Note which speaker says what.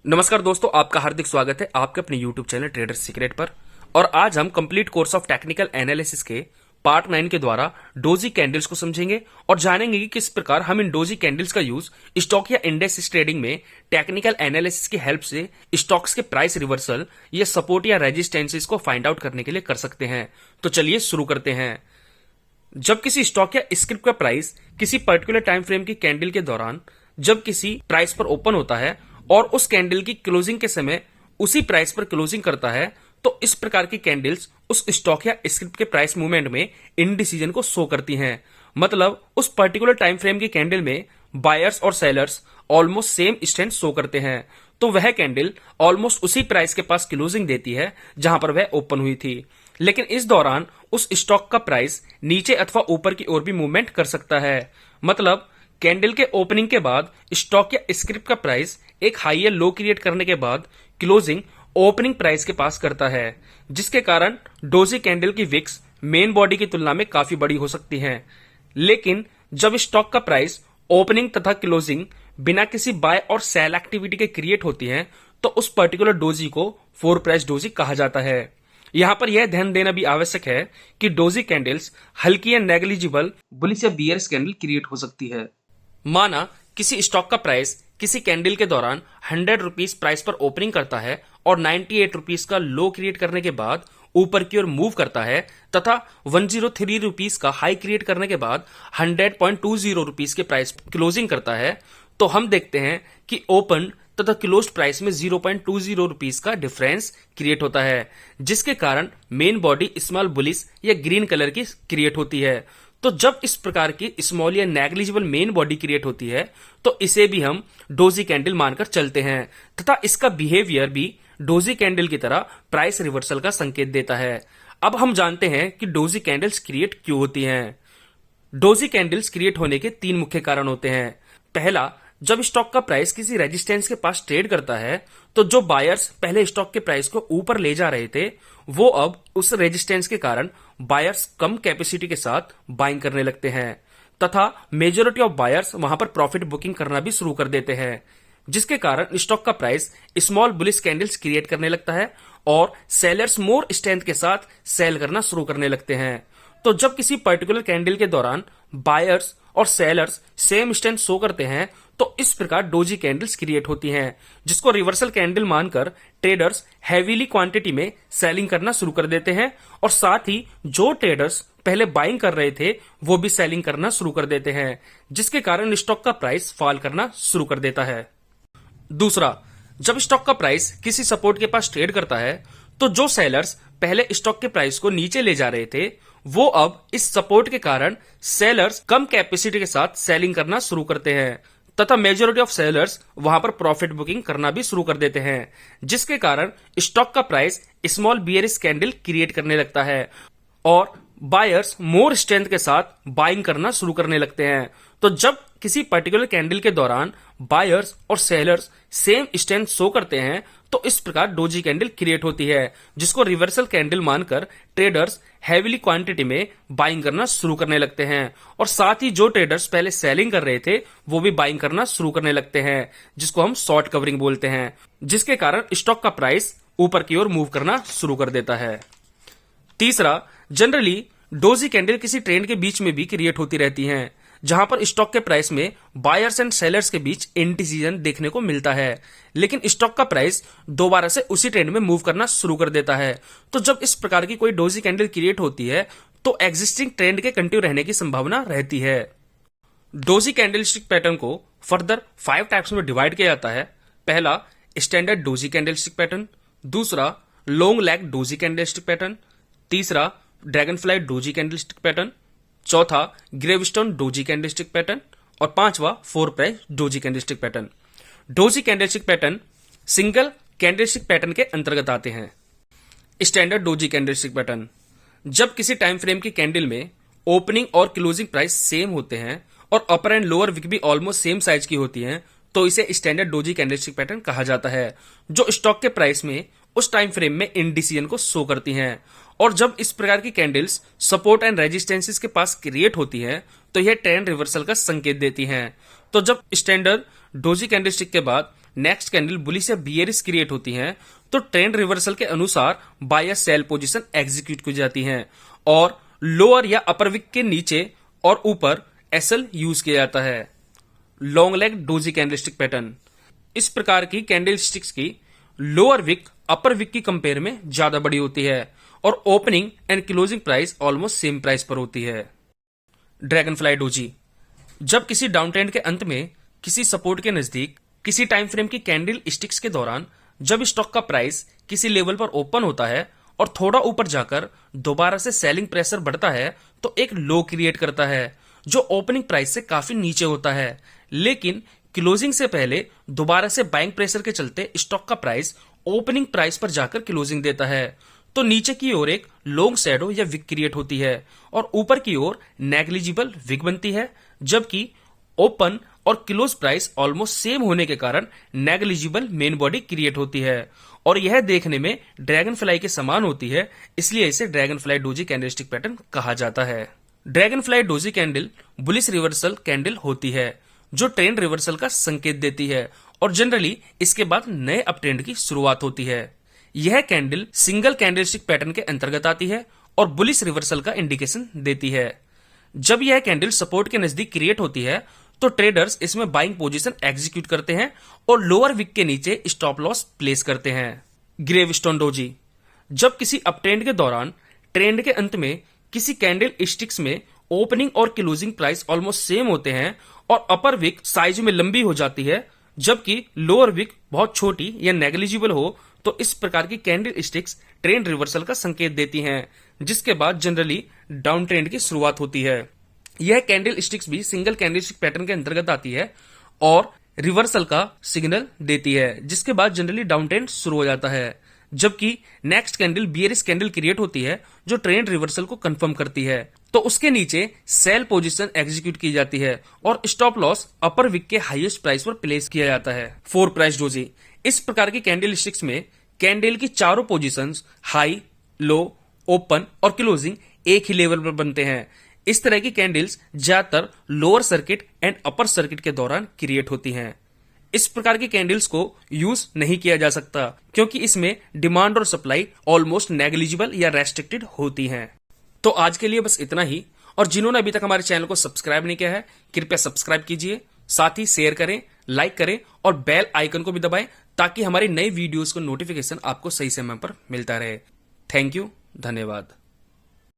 Speaker 1: नमस्कार दोस्तों, आपका हार्दिक स्वागत है आपके अपने YouTube चैनल ट्रेडर सीक्रेट पर। और आज हम complete course of technical analysis के पार्ट 9 के द्वारा डोजी कैंडल्स को समझेंगे और जानेंगे कि किस प्रकार हम इन डोजी कैंडल्स का यूज स्टॉक या इंडेक्स ट्रेडिंग में टेक्निकल एनालिसिस की हेल्प से स्टॉक्स के प्राइस रिवर्सल या सपोर्ट या रेजिस्टेंसेस को फाइंड आउट करने के लिए कर सकते हैं। तो चलिए शुरू करते हैं। जब किसी स्टॉक या स्क्रिप्ट का प्राइस किसी पर्टिकुलर टाइम फ्रेम की कैंडल के दौरान जब किसी प्राइस पर ओपन होता है और उस कैंडल की क्लोजिंग के समय उसी प्राइस पर क्लोजिंग करता है, तो इस प्रकार की कैंडल्स उस स्टॉक या स्क्रिप्ट के प्राइस मूवमेंट में इंडिसीजन को शो करती हैं। मतलब उस पर्टिकुलर टाइम फ्रेम की कैंडल में बायर्स और sellers almost same stand show करते हैं, तो वह कैंडल ऑलमोस्ट उसी प्राइस के पास क्लोजिंग देती है जहां पर वह ओपन हुई थी। लेकिन इस दौरान उस स्टॉक का प्राइस नीचे अथवा ऊपर की ओर भी मूवमेंट कर सकता है। मतलब कैंडल के ओपनिंग के बाद स्टॉक या स्क्रिप्ट का प्राइस एक हाई या लो क्रिएट करने के बाद क्लोजिंग ओपनिंग प्राइस के पास करता है, जिसके कारण डोजी कैंडल की विक्स मेन बॉडी की तुलना में काफी बड़ी हो सकती हैं। लेकिन जब स्टॉक का प्राइस ओपनिंग तथा क्लोजिंग बिना किसी बाय और सेल एक्टिविटी के क्रिएट होती है, तो उस पर्टिकुलर डोजी को फोर प्राइस डोजी कहा जाता है। यहां पर यह ध्यान देना भी आवश्यक है कि डोजी कैंडल्स हल्की या नेग्लिजिबल बुलिश या बियरिश कैंडल क्रिएट हो सकती है। माना किसी स्टॉक का प्राइस किसी कैंडल के दौरान 100 रुपीज प्राइस पर ओपनिंग करता है और 98 रुपीज का लो क्रिएट करने के बाद ऊपर की ओर मूव करता है तथा 103 रुपीज का हाई क्रिएट करने के बाद 100.20 रुपीज के प्राइस क्लोजिंग करता है, तो हम देखते हैं कि ओपन तथा क्लोज्ड प्राइस में 0.20 रुपीज का डिफरेंस क्रिएट होता है, जिसके कारण मेन बॉडी स्मॉल बुलिश या ग्रीन कलर की क्रिएट होती है। तो जब इस प्रकार की स्मॉल या नेग्लिजिबल मेन बॉडी क्रिएट होती है, तो इसे भी हम डोजी कैंडल मानकर चलते हैं तथा इसका बिहेवियर भी डोजी कैंडल की तरह प्राइस रिवर्सल का संकेत देता है। अब हम जानते हैं कि डोजी कैंडल्स क्रिएट क्यों होती हैं। डोजी कैंडल्स क्रिएट होने के तीन मुख्य कारण होते हैं। पहला, जब स्टॉक का प्राइस किसी रेजिस्टेंस के पास ट्रेड करता है, तो जो बायर्स पहले स्टॉक के प्राइस को ऊपर ले जा रहे थे, वो अब उस रेजिस्टेंस के कारण बायर्स कम कैपेसिटी के साथ बाइंग करने लगते हैं तथा मेजॉरिटी ऑफ बायर्स वहां पर प्रॉफिट बुकिंग करना भी शुरू कर देते हैं, जिसके कारण स्टॉक का price small bullish candles create करने लगता है और सेलर्स मोर स्ट्रेंथ के साथ सेल करना शुरू करने लगते हैं। तो जब किसी पर्टिकुलर कैंडल के दौरान बायर्स और सेलर्स सेम स्ट्रेंथ शो करते हैं, तो इस प्रकार डोजी कैंडल्स क्रिएट होती हैं, जिसको रिवर्सल कैंडल मानकर ट्रेडर्स हैवीली क्वांटिटी में सेलिंग करना शुरू कर देते हैं और साथ ही जो ट्रेडर्स पहले बाइंग कर रहे थे वो भी सेलिंग करना शुरू कर देते हैं, जिसके कारण स्टॉक का प्राइस फॉल करना शुरू कर देता है। दूसरा, जब स्टॉक का प्राइस किसी सपोर्ट के पास ट्रेड करता है, तो जो सेलर्स पहले स्टॉक के प्राइस को नीचे ले जा रहे थे, वो अब इस सपोर्ट के कारण सेलर्स कम कैपेसिटी के साथ सेलिंग करना शुरू करते हैं तथा मेजॉरिटी ऑफ सेलर्स वहां पर प्रॉफिट बुकिंग करना भी शुरू कर देते हैं, जिसके कारण स्टॉक का price small bearish candle create करने लगता है और बायर्स मोर स्ट्रेंथ के साथ बाइंग करना शुरू करने लगते हैं। तो जब किसी पर्टिकुलर कैंडल के दौरान बायर्स और सेलर्स सेम स्ट्रेंथ शो करते हैं, तो इस प्रकार डोजी कैंडल क्रिएट होती है, जिसको रिवर्सल कैंडल मानकर ट्रेडर्स हैवीली क्वांटिटी में बाइंग करना शुरू करने लगते हैं और साथ ही जो ट्रेडर्स पहले सेलिंग कर रहे थे वो भी बाइंग करना शुरू करने लगते हैं, जिसको हम शॉर्ट कवरिंग बोलते हैं, जिसके कारण स्टॉक का प्राइस ऊपर की ओर मूव करना शुरू कर देता है। तीसरा, जनरली डोजी कैंडल किसी ट्रेंड के बीच में भी क्रिएट होती रहती हैं, जहां पर स्टॉक के प्राइस में बायर्स एंड सेलर्स के बीच इंडिसीजन देखने को मिलता है, लेकिन स्टॉक का प्राइस दोबारा से उसी ट्रेंड में मूव करना शुरू कर देता है। तो जब इस प्रकार की कोई डोजी कैंडल क्रिएट होती है, तो एग्जिस्टिंग ट्रेंड के कंटिन्यू रहने की संभावना रहती है। डोजी कैंडलस्टिक पैटर्न को फर्दर 5 टाइप्स में डिवाइड किया जाता है। पहला, स्टैंडर्ड डोजी कैंडलस्टिक पैटर्न। दूसरा, long lag doji candlestick pattern. तीसरा, ड्रैगनफ्लाई डोजी कैंडलस्टिक पैटर्न। चौथा, ग्रेवस्टोन डोजी कैंडलस्टिक पैटर्न और पांचवा, four price doji candlestick pattern. Doji candlestick pattern single candlestick pattern के अंतर्गत आते हैं। स्टैंडर्ड डोजी कैंडलस्टिक पैटर्न, जब किसी टाइम फ्रेम की कैंडल में ओपनिंग और क्लोजिंग प्राइस सेम होते हैं और अपर एंड लोअर विक भी ऑलमोस्ट सेम साइज की होती हैं, तो इसे स्टैंडर्ड डोजी कैंडलस्टिक पैटर्न कहा जाता है, जो स्टॉक के प्राइस में उस टाइम फ्रेम में इंडिसीजन को शो करती हैं। और जब इस प्रकार की कैंडल्स सपोर्ट एंड रेजिस्टेंसेस के पास क्रिएट होती हैं, तो यह ट्रेंड रिवर्सल का संकेत देती हैं। तो जब स्टैंडर्ड डोजी कैंडलस्टिक के बाद नेक्स्ट कैंडल बुलिश या बियरिश क्रिएट होती हैं तो ट्रेंड रिवर्सल के अनुसार बाय या सेल पोजीशन एग्जीक्यूट की जाती हैं और लोअर या अपर विक के नीचे और ऊपर एसएल यूज किया जाता है। Long leg doji candlestick pattern, इस प्रकार की कैंडलस्टिक्स की लोअर विक अपर विक की कंपेयर में ज्यादा बड़ी होती है और opening and closing price almost same price पर होती है। ड्रैगन फ्लाई डोजी, जब किसी डाउन ट्रेंड के अंत में किसी सपोर्ट के नजदीक किसी टाइम फ्रेम की कैंडल स्टिक्स के दौरान जब स्टॉक का प्राइस किसी लेवल पर ओपन होता है और थोड़ा ऊपर जाकर दोबारा से सेलिंग प्रेशर बढ़ता है तो एक लो क्रिएट करता है जो ओपनिंग प्राइस से काफी नीचे होता है, लेकिन क्लोजिंग से पहले दोबारा से बाइंग प्रेशर के चलते स्टॉक का प्राइस ओपनिंग प्राइस पर जाकर क्लोजिंग देता है तो नीचे की ओर एक लॉन्ग शैडो या विक क्रिएट होती है और ऊपर की ओर नेग्लिजिबल विक बनती है, जबकि ओपन और क्लोज प्राइस ऑलमोस्ट सेम होने के कारण नेग्लिजिबल मेन बॉडी क्रिएट होती है और यह देखने में ड्रैगन फ्लाई के समान होती है, इसलिए इसे dragon fly doji candlestick pattern कहा जाता है। Dragon fly doji candle bullish reversal candle होती है जो ट्रेंड रिवर्सल का संकेत देती है और जनरली इसके बाद नए अप ट्रेंड की शुरुआत होती है। यह कैंडल सिंगल कैंडलस्टिक पैटर्न के अंतर्गत आती है और बुलिश रिवर्सल का इंडिकेशन देती है। जब यह कैंडल सपोर्ट के नजदीक क्रिएट होती है तो ट्रेडर्स इसमें बाइंग पोजीशन एग्जीक्यूट करते हैं और लोअर विक के नीचे स्टॉप लॉस प्लेस करते हैं। ग्रेवस्टोन डोजी, जब किसी अप ट्रेंड के दौरान ट्रेंड के अंत में किसी कैंडल स्टिक्स में ओपनिंग और क्लोजिंग प्राइस ऑलमोस्ट सेम होते हैं और अपर विक साइज में लंबी हो जाती है जबकि लोअर विक बहुत छोटी या नेग्लिजिबल हो तो इस प्रकार की कैंडल स्टिक्स ट्रेंड रिवर्सल का संकेत देती हैं, जिसके बाद जनरली डाउन ट्रेंड की शुरुआत होती है। यह कैंडल स्टिक्स भी सिंगल कैंडल स्टिक पैटर्न के अंतर्गत आती है और रिवर्सल का सिग्नल देती है, जिसके बाद जनरली डाउन ट्रेंड शुरू हो जाता है, जबकि next candle bearish candle create होती है जो ट्रेंड रिवर्सल को कंफर्म करती है तो उसके नीचे सेल पोजीशन एग्जीक्यूट की जाती है और स्टॉप लॉस अपर विक के हाईएस्ट प्राइस पर प्लेस किया जाता है। 4 प्राइस डोजी, इस प्रकार की कैंडल स्टिक्स में कैंडल की चारों पोजीशंस हाई, लो, ओपन और क्लोजिंग एक ही लेवल पर बनते हैं। इस तरह की कैंडल्स ज्यादातर lower circuit and upper circuit के दौरान क्रिएट होती हैं। इस प्रकार की कैंडल्स को यूज नहीं किया जा सकता क्योंकि इसमें डिमांड और सप्लाई ऑलमोस्ट नेग्लिजिबल या रेस्ट्रिक्टेड होती हैं। तो आज के लिए बस इतना ही, और जिन्होंने अभी तक हमारे चैनल को सब्सक्राइब नहीं किया है कृपया सब्सक्राइब कीजिए, साथ ही शेयर करें, लाइक करें और बेल आइकन को भी दबाएं ताकि हमारी नई वीडियोस को नोटिफिकेशन आपको सही समय पर मिलता रहे। थैंक यू, धन्यवाद।